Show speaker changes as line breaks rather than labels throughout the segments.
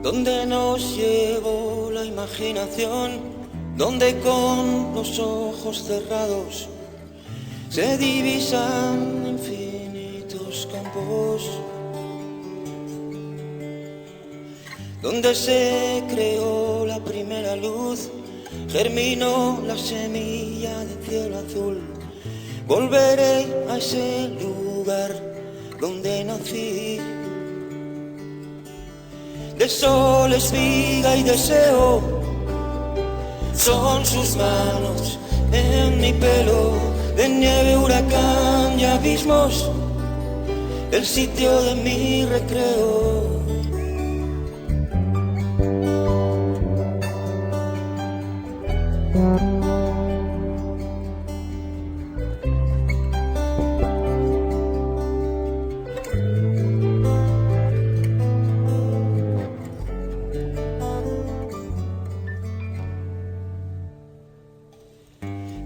Donde nos llevó la imaginación, donde con los ojos cerrados se divisan infinitos campos, donde se creó la primera luz, germinó la semilla de cielo azul. Volveré a ese lugar donde nací. De sol, espiga y deseo son sus manos en mi pelo. De nieve, huracán y abismos, el sitio de mi recreo.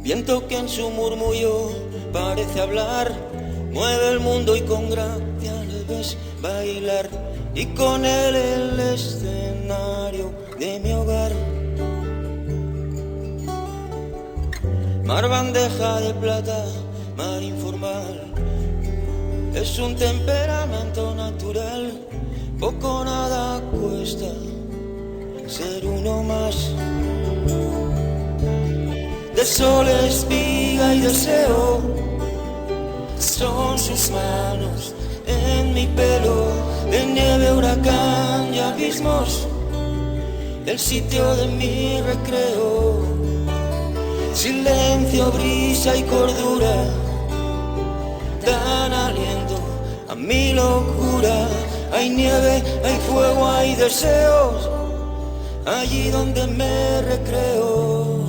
Viento que en su murmullo parece hablar, mueve el mundo y con gracia le ves bailar, y con él el escenario de mi hogar. Mar bandeja de plata, mar informal, es un temperamento natural, poco nada cuesta ser uno más. De sol, espiga y deseo son sus manos en mi pelo. De nieve, huracán y abismos, el sitio de mi recreo. Silencio, brisa y cordura dan aliento a mi locura. Hay nieve, hay fuego, hay deseos allí donde me recreo.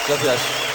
Gracias.